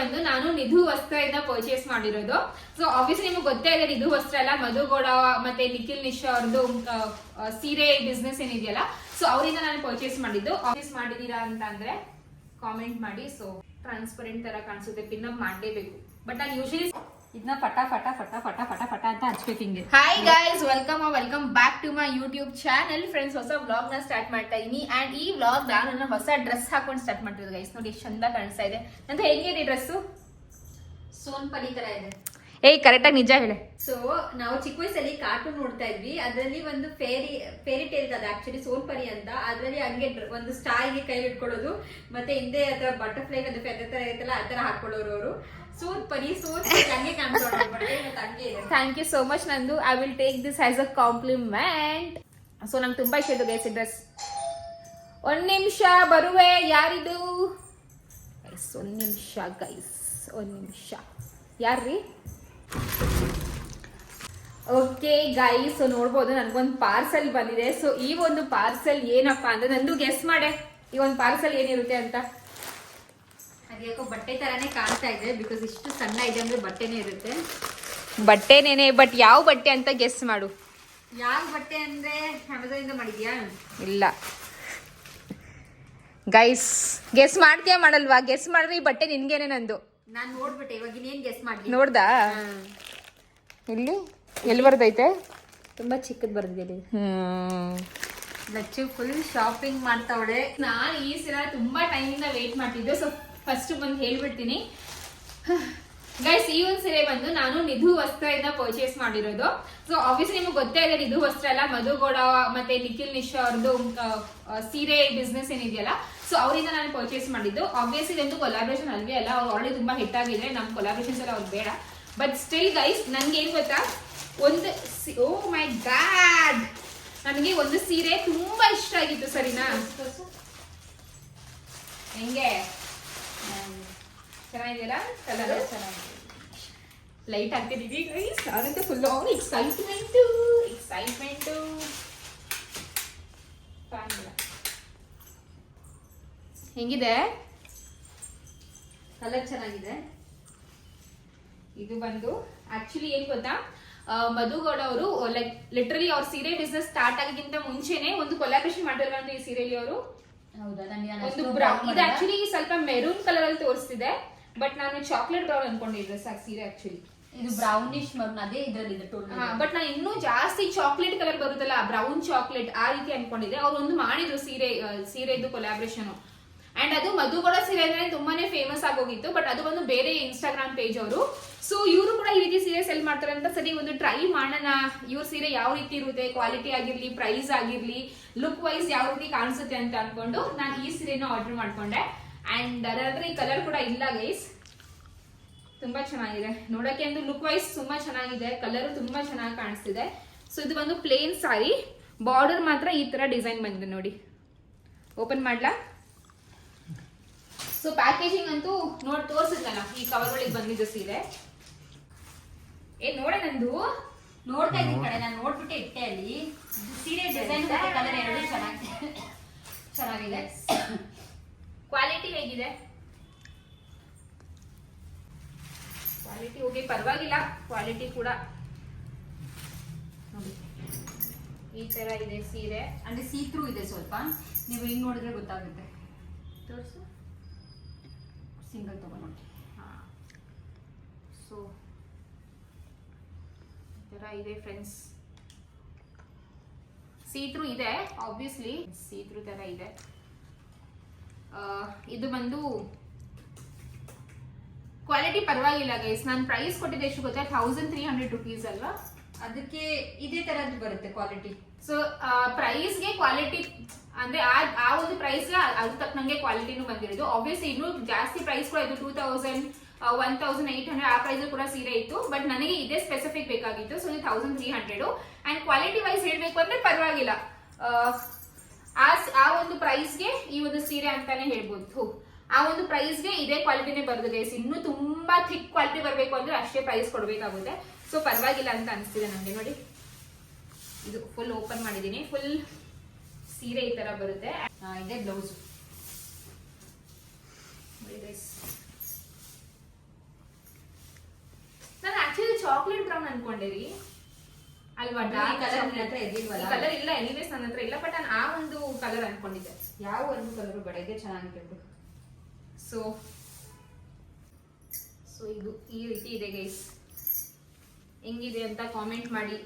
ಬಂದು ನಾನು ನಿಧು ವಸ್ತ್ರದಿಂದ ಪರ್ಚೇಸ್ ಮಾಡಿರೋದು. ಸೊ ಆಬ್ವಿಯಸ್ಲಿ ನಿಮ್ಗೆ ಗೊತ್ತೇ ಇದೆ, ನಿಧು ವಸ್ತ್ರ ಅಲ್ಲ, ಮಧುಗೌಡ ಮತ್ತೆ ನಿಖಿಲ್ ನಿಶಾ ಅವ್ರದ್ದು ಸೀರೆ ಬಿಸ್ನೆಸ್ ಏನಿದೆಯಲ್ಲ, ಸೊ ಅವರಿಂದ ನಾನು ಪರ್ಚೇಸ್ ಮಾಡಿದ್ದು. ಪರ್ಚೇಸ್ ಮಾಡಿದೀರಾ ಅಂತ ಅಂದ್ರೆ ಕಾಮೆಂಟ್ ಮಾಡಿ. ಸೊ ಟ್ರಾನ್ಸ್ಪರೆಂಟ್ ತರ ಕಾಣಿಸುತ್ತೆ, ಪಿನ್ ಅಪ್ ಮಾಡಲೇಬೇಕು. ಬಟ್ ನಾನು ಯೂಶಲಿ ಇದನ್ನ ಫಟ ಫಟ ಫಟ ಫಟ ಫಟ ಫಟ ಅಂತ ಹಚ್ಬೇಕು ಹಿಂಗೆ. Hi guys, welcome back to my YouTube channel. Friends, ಹೊಸ ವ್ಲಾಗ್ ನ ಸ್ಟಾರ್ಟ್ ಮಾಡ್ತಾ ಇದೀನಿ. ಅಂಡ್ ಈ ವ್ಲಾಗ್ ನಾನು ಹೊಸ ಡ್ರೆಸ್ ಹಾಕೊಂಡು ಸ್ಟಾರ್ಟ್ ಮಾಡ್ತಿರೋದು ಗೈಸ್. ನೋಡಿ ಎಷ್ಟು ಚಂದ ಕಾಣಿಸ್ತಾ ಇದೆ ಅಂತ. ಹೇಗಿದೆ ಡ್ರೆಸ್? ಸೋನ್ಪರಿ ತರ ಇದೆ. ಏಯ್ ಕರೆಕ್ಟ್ ಆಗಿ ನಿಜ ಹೇಳಿ. ಸೊ ನಾವು ಚಿಕ್ಕ ವಯಸ್ಸಲ್ಲಿ ಕಾರ್ಟೂನ್ ನೋಡ್ತಾ ಇದ್ವಿ, ಅದರಲ್ಲಿ ಒಂದು ಫೇರಿ ಟೇಲ್ಸ್ ಅದು ಆಕ್ಚುಲಿ ಸೋನ್ಪರಿ ಅಂತ. ಅದ್ರಲ್ಲಿ ಹಂಗೆ ಒಂದು ಸ್ಟಾರ್ಗೆ ಕೈ ಇಟ್ಕೊಳ್ಳೋದು, ಮತ್ತೆ ಹಿಂದೆ ಅದರ ಬಟರ್ಫ್ಲೈ ಅದು ಫೆದರ್ ತರ ಇರುತ್ತಲ್ಲ ಆ ತರ ಹಾಕೊಳ್ಳೋರು ಅವರು. ಸೋನ್ಪರಿ ಹಂಗೆ ಕಾಣಿಸ್ತಾರೆ. ಥ್ಯಾಂಕ್ ಯು ಸೋ ಮಚ್ ನಂದು. I will take this as a compliment. So ನಂಗೆ ತುಂಬಾ ಇಷ್ಟ ಇದು ಗೈಸ್ ಡ್ರೆಸ್. ಒಂದ್ ನಿಮಿಷ ಬರುವೆ. ಯಾರಿದು ಗೈಸ್? ಒಂದ್ ನಿಮಿಷ ಗೈಸ್, ಒಂದ್ ನಿಮಿಷ. ಯಾರ್ರೀ? ಓಕೆ ಗೈಸ್, ಸೊ ನೋಡ್ಬೋದು ನನ್ಗೊಂದು ಪಾರ್ಸಲ್ ಬಂದಿದೆ. ಸೊ ಈ ಒಂದು ಪಾರ್ಸಲ್ ಏನಪ್ಪಾ ಅಂದ್ರೆ, ನಂದು ಗೆಸ್ ಮಾಡೆ ಈ ಒಂದು ಪಾರ್ಸಲ್ ಏನಿರುತ್ತೆ ಅಂತ. ಅದ್ಯಾಕೋ ಬಟ್ಟೆ ತರಾನೇ ಕಾಣ್ತಾ ಇದೆ, ಬಿಕಾಸ್ ಇಷ್ಟು ಸಣ್ಣ ಇದೆ ಅಂದ್ರೆ ಬಟ್ಟೆನೇ ಇರುತ್ತೆ. ಬಟ್ಟೆನೇನೆ, ಬಟ್ ಯಾವ ಬಟ್ಟೆ ಅಂತ ಗೆಸ್ ಮಾಡು. ಯಾವ ಬಟ್ಟೆ ಅಂದ್ರೆ ಅಮೆಝಾನ್ ಇಂದ ಮಾಡಿದ್ಯಾ? ಇಲ್ಲ ಗೈಸ್, ಗೆಸ್ ಮಾಡ್ತೀಯ ಮಾಡಲ್ವಾ? ಗೆಸ್ ಮಾಡ್ರಿ, ಈ ಬಟ್ಟೆ ನಿನ್ಗೇನೆ ನಂದು. ನಾನ್ ನೋಡ್ಬಿಟ್ಟೆ, ಇವಾಗ ಇನ್ನೇನ್ ಗೆಸ್ ಮಾಡಿ. ನೋಡ್ದಾ? ಇಲ್ಲಿ ಎಲ್ಲಿ ಬರ್ದೈತೆ? ತುಂಬಾ ಚಿಕ್ಕದ್ ಬರ್ದಿದೆ. ಲಚ್ಚು ಫುಲ್ ಶಾಪಿಂಗ್ ಮಾಡ್ತಾವಳೆ. ನಾನು ಈ ಸಲ ತುಂಬಾ ಟೈಮಿಂದ ವೇಟ್ ಮಾಡ್ತಿದ್ದೆ. ಸೊ ಫಸ್ಟ್ ಬಂದು ಹೇಳ್ಬಿಡ್ತೀನಿ ಗೈಸ್, ಈ ಒಂದು ಸೀರೆ ಬಂದು ನಾನು ನಿಧು ವಸ್ತ್ರದಿಂದ ಪರ್ಚೇಸ್ ಮಾಡಿರೋದು. ಸೊ ಆಬ್ವಿಯಸ್ಲಿ ನಿಮ್ಗೆ ಗೊತ್ತೇ ಇದೆ, ನಿಧು ವಸ್ತ್ರ ಅಲ್ಲ, ಮಧುಗೌಡ ಮತ್ತೆ ನಿಖಿಲ್ ನಿಶಾ ಅವ್ರದ್ದು ಸೀರೆ ಬಿಸ್ನೆಸ್ ಏನಿದೆಯಲ್ಲ, ಸೊ ಅವರಿಂದ ನಾನು ಪರ್ಚೇಸ್ ಮಾಡಿದ್ದು. ಆಬ್ವಿಯಸ್ಲಿ ಇದೊಂದು ಕೊಲಾಬ್ರೇಷನ್ ಅಲ್ವೇ ಅಲ್ಲ, ಅವ್ರು ಆಲ್ರೆಡಿ ತುಂಬಾ ಹಿಟ್ ಆಗಿದೆ. ನಮ್ಮ ಕೊಲಾಬ್ರೇಷನ್ಸ್ ಎಲ್ಲ ಅವ್ರು ಬೇಡ. ಬಟ್ ಸ್ಟಿಲ್ ಗೈಸ್, ನನ್ಗೆ ಏನ್ ಗೊತ್ತಾ, ಒಂದು ಓ ಮೈ ಗಾಡ್, ನನಗೆ ಒಂದು ಸೀರೆ ತುಂಬಾ ಇಷ್ಟ ಆಗಿತ್ತು. ಸರಿನಾ? ಹೆಂಗೆ ಚೆನ್ನಾಗಿದೆಯಲ್ಲ ಕಲರ್? ಚೆನ್ನಾಗಿದೆ, ಲೈಟ್ ಹಾಕ್ತಿದ್ದೀವಿ ಗೈಸ್. ಅದಂತೂ ಫುಲ್ ಎಕ್ಸೈಟ್ಮೆಂಟು. ಹೆಂಗಿದೆ? ಕಲರ್ ಚೆನ್ನಾಗಿದೆ. ಇದು ಬಂದು ಆಕ್ಚುಲಿ ಏನ್ ಗೊತ್ತಾ, ಮಧುಗೌಡ ಅವರು ಲೈಕ್ ಲಿಟ್ರಲಿ ಅವ್ರ ಸೀರೆ ಬಿಸ್ನೆಸ್ ಸ್ಟಾರ್ಟ್ ಆಗೋಕ್ಕಿಂತ ಮುಂಚೆನೆ ಒಂದು ಕೊಲಾಬ್ರೇಷನ್ ಮಾಡಿಲ್ವಂತ ಈ ಸೀರೆಯಲ್ಲಿ ಅವರು. ಹೌದಾ? ಒಂದು ಬ್ರೌನ್, ಇದು ಆಕ್ಚುಲಿ ಸ್ವಲ್ಪ ಮೆರೂನ್ ಕಲರ್ ಅಲ್ಲಿ ತೋರಿಸ್ತಿದೆ, ಬಟ್ ನಾನು ಚಾಕ್ಲೇಟ್ ಬ್ರೌನ್ ಅನ್ಕೊಂಡಿದ್ದೆ ಸಾಕು ಸೀರೆ. ಆಕ್ಚುಲಿ ಇದು ಬ್ರೌನಿಶ್ ಮರೂನ್, ಅದೇ ಇದರಲ್ಲಿ ಇದೆ ಟೋನ್. ಬಟ್ ನಾನು ಇನ್ನೂ ಜಾಸ್ತಿ ಚಾಕ್ಲೇಟ್ ಕಲರ್ ಬರುತ್ತಲ್ಲ, ಬ್ರೌನ್ ಚಾಕ್ಲೇಟ್, ಆ ರೀತಿ ಅನ್ಕೊಂಡಿದ್ದೆ. ಅವ್ರು ಒಂದು ಮಾಡಿದ್ರು ಸೀರೆದು ಕೊಲಾಬ್ರೇಷನ್. ಅಂಡ್ ಅದು ಮಧುಗೌಡ ಸೀರೆ ಅಂದ್ರೆ ತುಂಬಾನೇ ಫೇಮಸ್ ಆಗೋಗಿತ್ತು. ಬಟ್ ಅದು ಒಂದು ಬೇರೆ ಇನ್ಸ್ಟಾಗ್ರಾಮ್ ಪೇಜ್ ಅವರು. ಸೊ ಇವರು ಕೂಡ ಈ ರೀತಿ ಸೀರೆ ಸೆಲ್ ಮಾಡ್ತಾರೆ ಅಂತ ಸರಿ ಒಂದು ಟ್ರೈ ಮಾಡೋಣ. ಇವ್ರ ಸೀರೆ ಯಾವ ರೀತಿ ಇರುತ್ತೆ, ಕ್ವಾಲಿಟಿ ಆಗಿರ್ಲಿ, ಪ್ರೈಸ್ ಆಗಿರ್ಲಿ, ಲುಕ್ ವೈಸ್ ಯಾವ ರೀತಿ ಕಾಣಿಸುತ್ತೆ ಅಂತ ಅನ್ಕೊಂಡು ನಾನು ಈ ಸೀರೆನ ಆರ್ಡರ್ ಮಾಡ್ಕೊಂಡೆ. ಅಂಡ್ ಅದರ ಈ ಕಲರ್ ಕೂಡ ಇಲ್ಲ ಗೈಸ್, ತುಂಬಾ ಚೆನ್ನಾಗಿದೆ ನೋಡಕ್ಕೆ. ಒಂದು ಲುಕ್ ವೈಸ್ ತುಂಬಾ ಚೆನ್ನಾಗಿದೆ, ಕಲರ್ ತುಂಬಾ ಚೆನ್ನಾಗಿ ಕಾಣಿಸ್ತಿದೆ. ಸೊ ಇದು ಒಂದು ಪ್ಲೇನ್ ಸಾರಿ, ಬಾರ್ಡರ್ ಮಾತ್ರ ಈ ತರ ಡಿಸೈನ್ ಬಂದಿದೆ ನೋಡಿ. ಓಪನ್ ಮಾಡ್ಲಾ? ಸೊ ಪ್ಯಾಕೇಜಿಂಗ್ ಅಂತೂ ತೋರ್ಸಿದ್ನಲ್ಲ, ಈ ಕವರ್ ಒಳಗೆ ಬಂದಿದ್ದು ಸೀರೆ. ನೋಡ ನಂದು ನೋಡ್ತಾ ಇದ್ದೀನಿ ಕಡೆ, ನಾನು ನೋಡ್ಬಿಟ್ಟೆ ಇಟ್ಟೆ ಅಲ್ಲಿ. ಸೀರೆ ಡಿಸೈನ್ ಮತ್ತೆ ಕಲರ್ ಎರಡು ಚೆನ್ನಾಗಿದೆ. ಕ್ವಾಲಿಟಿ ಹೇಗಿದೆ? ಕ್ವಾಲಿಟಿ ಓಕೆ, ಪರವಾಗಿಲ್ಲ. ಕ್ವಾಲಿಟಿ ಕೂಡ ನೋಡಿ ಈ ತರ ಇದೆ ಸೀರೆ. ಅಂದ್ರೆ ಸೀತ್ರೂ ಇದೆ ಸ್ವಲ್ಪ, ನೀವು ಹಿಂಗ್ ನೋಡಿದ್ರೆ ಗೊತ್ತಾಗುತ್ತೆ. ತೋರಿಸು. ಸಿಂಗಲ್ ತಗೊಂಡು. ಸೊ ಈ ತರ ಇದೆ ಫ್ರೆಂಡ್ಸ್. ಸೀತ್ರೂ ಇದೆ, ಆಬ್ವಿಯಸ್ಲಿ ಸೀತ್ರೂ ತರ ಇದೆ. ಇದು ಬಂದು ಕ್ವಾಲಿಟಿ ಪರವಾಗಿಲ್ಲ ಗೈಸ್. ನಾನು ಪ್ರೈಸ್ ಕೊಟ್ಟಿದ್ದೆ ಎಷ್ಟು ಗೊತ್ತಾ? 1300 rupees ಅಲ್ವಾ? ಅದಕ್ಕೆ ಇದೇ ತರದ್ದು ಬರುತ್ತೆ ಕ್ವಾಲಿಟಿ. ಸೊ ಪ್ರೈಸ್ಗೆ ಕ್ವಾಲಿಟಿ ಅಂದ್ರೆ ಆ ಒಂದು ಪ್ರೈಸ್ಗೆ ಅದು ತಕ್ಕಂಗೆ ಕ್ವಾಲಿಟಿನೂ ಬಂದಿರೋದು. ಆಬ್ವಿಯಸ್ಲಿ ಇನ್ನೂ ಜಾಸ್ತಿ ಪ್ರೈಸ್ ಕೂಡ ಇದು 2000, 1800 ಆ ಪ್ರೈಸ್ ಕೂಡ ಸೀರೆ ಇತ್ತು. ಬಟ್ ನನಗೆ ಇದೇ ಸ್ಪೆಸಿಫಿಕ್ ಬೇಕಾಗಿತ್ತು. ಸೊ ಇದು 1300. ಅಂಡ್ ಕ್ವಾಲಿಟಿ ವೈಸ್ ಹೇಳ್ಬೇಕು ಅಂದ್ರೆ ಪರವಾಗಿಲ್ಲ. ಆ ಒಂದು ಪ್ರೈಸ್ಗೆ ಈ ಒಂದು ಸೀರೆ ಅಂತಾನೆ ಹೇಳ್ಬೋದು. ಆ ಒಂದು ಪ್ರೈಸ್ಗೆ ಇದೇ ಕ್ವಾಲಿಟಿನೇ ಬರೋದು ಗೈಸ್. ಇನ್ನೂ ತುಂಬಾ ಥಿಕ್ ಕ್ವಾಲಿಟಿ ಬರಬೇಕು ಅಂದ್ರೆ ಅಷ್ಟೇ ಪ್ರೈಸ್ ಕೊಡಬೇಕಾಗುತ್ತೆ. ಸೊ ಪರವಾಗಿಲ್ಲ ಅಂತ ಅನಿಸ್ತಿದೆ ನನಗೆ. ನೋಡಿ, ಇದು ಫುಲ್ ಓಪನ್ ಮಾಡಿದ್ದೀನಿ. ಫುಲ್ ಸೀರೆ ಈ ತರ ಬರುತ್ತೆ. ಇದೇ ಬ್ಲೌಸ್. ಚಾಕ್ಲೇಟ್ ಬ್ರೌನ್ ಅನ್ಕೊಂಡಿರಿ ಅಲ್ವಾ? ಕಲರ್ ಇಲ್ಲ, ಎನಿವೇಸ್ ನನ್ನ ಹತ್ರ ಇಲ್ಲ, ಬಟ್ ನಾನು ಆ ಒಂದು ಕಲರ್ ಅನ್ಕೊಂಡಿದ್ದೆ. ಯಾವ ಒಂದು ಕಲರ್ ಬೇಡ, ಇದೇ ಚೆನ್ನಾಗಿದೆ ಬಿಡು. ಸೊ ಇದು ಈ ರೀತಿ ಇದೆ ಗೈಸ್. ಹೆಂಗಿದೆ ಅಂತ ಕಾಮೆಂಟ್ ಮಾಡಿ.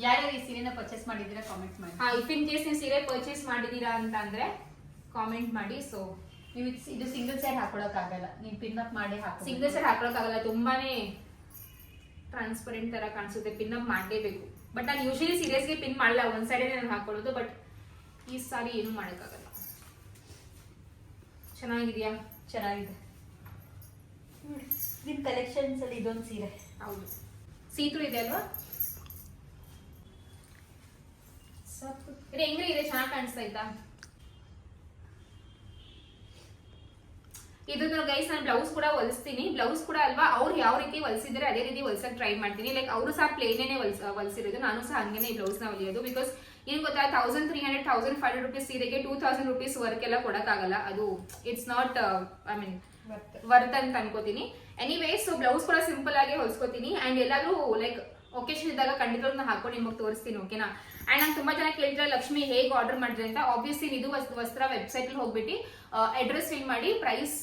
ಯಾರ್ಯಾರು ಈ ಸೀರೆನ ಪರ್ಚೇಸ್ ಮಾಡಿದ್ದೀರಾ ಕಾಮೆಂಟ್ ಮಾಡಿ. ಇಫ್ ಇನ್ ಕೇಸ್ ನೀವು ಸೀರೆ ಪರ್ಚೇಸ್ ಮಾಡಿದೀರಾ ಅಂತ ಅಂದ್ರೆ ಕಾಮೆಂಟ್ ಮಾಡಿ. ಸೊ ನೀವು ಇದು ಸಿಂಗಲ್ ಸೈಡ್ ಹಾಕೊಳಕ್ ಆಗಲ್ಲ, ನೀವು ಪಿನ್ ಅಪ್ ಮಾಡಿ ಹಾಕಿ. ಸಿಂಗಲ್ ಸೈಡ್ ಹಾಕೊಳಕ್ಕಾಗಲ್ಲ, ತುಂಬಾನೇ ಟ್ರಾನ್ಸ್ಪರೆಂಟ್ ತರ ಕಾಣಿಸುತ್ತೆ, ಪಿನ್ ಅಪ್ ಮಾಡಲೇಬೇಕು. ಬಟ್ ನಾನು ಯೂಶಲಿ ಸೀರಿಯಸ್ಗೆ ಪಿನ್ ಮಾಡಲ್ಲ, ಒಂದ್ ಸೈಡ್ ನಾನು ಹಾಕೊಳ್ಳೋದು. ಬಟ್ ಈ ಸಾರಿ ಏನು ಮಾಡೋಕ್ಕಾಗಲ್ಲ. ಚೆನ್ನಾಗಿದೆಯಾ? ಚೆನ್ನಾಗಿದೆ. ನಿಮ್ ಕಲೆಕ್ಷನ್ಸ್ ಅಲ್ಲಿ ಇದೊಂದು ಸೀರೆ. ಹೌದು, ಸೀತ್ರು ಇದೆ ಅಲ್ವಾ? ಇದು ಹೆಂಗ್ರಿ ಇದೆ? ಚೆನ್ನಾಗಿ ಕಾಣಿಸ್ತಾ ಇತ್ತಾ? ಇದನ್ನ ಗೈಸ್ ನಾನು ಬ್ಲೌಸ್ ಕೂಡ ಹೊಲಿಸ್ತೀನಿ. ಬ್ಲೌಸ್ ಕೂಡ ಅಲ್ವಾ, ಅವ್ರು ಯಾವ ರೀತಿ ಹೊಲಿಸಿದ್ರೆ ಅದೇ ರೀತಿ ಹೊಲ್ಸಕ್ ಟ್ರೈ ಮಾಡ್ತೀನಿ. ಲೈಕ್ ಅವರು ಸಹ ಪ್ಲೇನೇ ಹೊಲಿಸಿರೋದು, ನಾನು ಸಹ ಹಂಗೇನೆ ಈ ಬ್ಲೌಸ್ ನ ಹೊಲಿಯೋದು. ಬಿಕಾಸ್ ಏನ್ ಗೊತ್ತಾ, 1300 1500 ರುಪೀಸ್ ಸೀರೆಗೆ 2000 ರುಪೀಸ್ ವರ್ಕ್ ಎಲ್ಲ ಕೊಡಕ್ಕಾಗಲ್ಲ. ಅದು it's not I mean worth ಅಂತ ಅನ್ಕೋತೀನಿ. ಎನಿವೇಸ್, ಸೊ ಬ್ಲೌಸ್ ಕೂಡ ಸಿಂಪಲ್ ಆಗಿ ಹೊಲ್ಸ್ಕೊತೀನಿ. ಅಂಡ್ ಎಲ್ಲಾದ್ರೂ ಲೈಕ್ ಒಕೇಶನ್ ಇದ್ದಾಗ ಖಂಡಿತವಾಗ್ಲೂ ಹಾಕೊಂಡು ನಿಮಗೆ ತೋರಿಸ್ತೀನಿ, ಓಕೆನಾ? ಅಂಡ್ ನಂಗೆ ತುಂಬಾ ಜನ ಕೇಳಿದ್ರೆ ಲಕ್ಷ್ಮಿ ಹೇಗೆ ಆರ್ಡರ್ ಮಾಡಿದ್ರೆ ಅಂತ. ಆಬ್ವಿಯಸ್ಲಿ ಇದು ವಸ್ತ್ರ ವೆಬ್ಸೈಟ್ ಅಲ್ಲಿ ಹೋಗ್ಬಿಟ್ಟು ಅಡ್ರೆಸ್ ಫಿಲ್ ಮಾಡಿ, ಪ್ರೈಸ್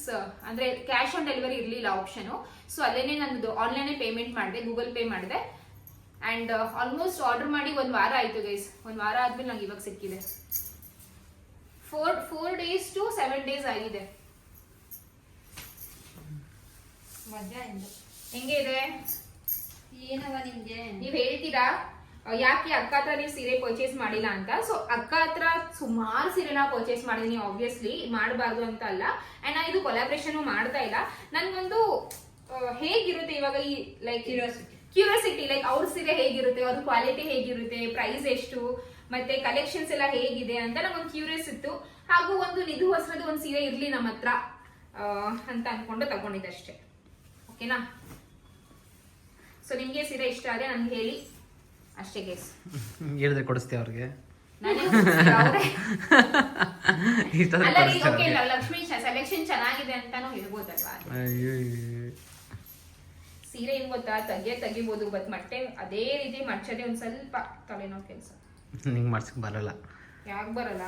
ಅಂದ್ರೆ ಕ್ಯಾಶ್ ಆನ್ ಡೆಲಿವರಿ ಇರಲಿಲ್ಲ ಆಪ್ಷನ್. ಸೊ ಅಲ್ಲೇನೆ ನಂದು ಆನ್ಲೈನ್ ಪೇಮೆಂಟ್ ಮಾಡಿದೆ, ಗೂಗಲ್ ಪೇ ಮಾಡಿದೆ. ಅಂಡ್ ಆಲ್ಮೋಸ್ಟ್ ಆರ್ಡರ್ ಮಾಡಿ 1 ವಾರ ಆಯ್ತು ಗೈಸ್. 1 ವಾರ ಆದ್ಮೇಲೆ ನಂಗೆ ಇವಾಗ ಸಿಕ್ಕಿದೆ. 4 days to 7 days ಆಗಿದೆ. ಮಜಾ ಎಂದು ಹೆಂಗೆ ಇದೆ? ಏನವ ನಿಮ್ಗೆ? ನೀವ್ ಹೇಳ್ತೀರಾ ಯಾಕೆ ಅಕ್ಕ ಹತ್ರ ನೀವು ಸೀರೆ ಪರ್ಚೇಸ್ ಮಾಡಿಲ್ಲ ಅಂತ. ಸೊ ಅಕ್ಕ ಹತ್ರ ಸುಮಾರು ಸೀರೆನ ಪರ್ಚೇಸ್ ಮಾಡಿದೀನಿ, ಆಬ್ವಿಯಸ್ಲಿ ಮಾಡಬಾರ್ದು ಅಂತ ಅಲ್ಲ. ಅಂಡ್ ನಾನು ಇದು ಕೊಲಾಬ್ರೇಷನ್ ಮಾಡ್ತಾ ಇಲ್ಲ. ನನ್ಗೊಂದು ಹೇಗಿರುತ್ತೆ ಇವಾಗ ಈ ಲೈಕ್ ಕ್ಯೂರಿಯಾಸಿಟಿ, ಲೈಕ್ ಅವ್ರ ಸೀರೆ ಹೇಗಿರುತ್ತೆ, ಅವ್ರ ಕ್ವಾಲಿಟಿ ಹೇಗಿರುತ್ತೆ, ಪ್ರೈಸ್ ಎಷ್ಟು, ಮತ್ತೆ ಕಲೆಕ್ಷನ್ಸ್ ಎಲ್ಲ ಹೇಗಿದೆ ಅಂತ ನಂಗೊಂದು ಕ್ಯೂರಿಯಸ್ ಇತ್ತು. ಹಾಗೂ ಒಂದು ನಿಧು ವಸ್ತ್ರದ ಒಂದು ಸೀರೆ ಇರ್ಲಿ ನಮ್ಮ ಹತ್ರ ಅಂತ ಅನ್ಕೊಂಡು ತಗೊಂಡಿದ್ದೆ ಅಷ್ಟೇ, ಓಕೆನಾ? ಸೊ ನಿಮ್ಗೆ ಸೀರೆ ಇಷ್ಟ ಆದ್ರೆ ನನ್ಗೆ ಹೇಳಿ ಅಷ್ಟೇ ಗೈಸ್. ಹೇಳಿದ್ರೆ ಕೊಡಿಸ್ತೀವಿ ಅವ್ರಿಗೆ. ಲಕ್ಷ್ಮಿ ಸೆಲೆಕ್ಷನ್ ಚೆನ್ನಾಗಿದೆ ಅಂತಾನು ಹೇಳ್ಬೋದಲ್ವಾ? ಸೀರೆ ಏನ್ ಗೊತ್ತಾ, ತೆಗಿಬಹುದು, ಬಟ್ ಮಟ್ಟೆ ಅದೇ ರೀತಿ ಮಡ್ಚದೆ ಒಂದ್ ಸ್ವಲ್ಪ ತಲೆನೋವು ಕೆಲಸ. ನಿಂಗೆ ಮಾಡ್ಸಕ್ ಬರಲ್ಲ. ಯಾಕೆ ಬರಲ್ಲ?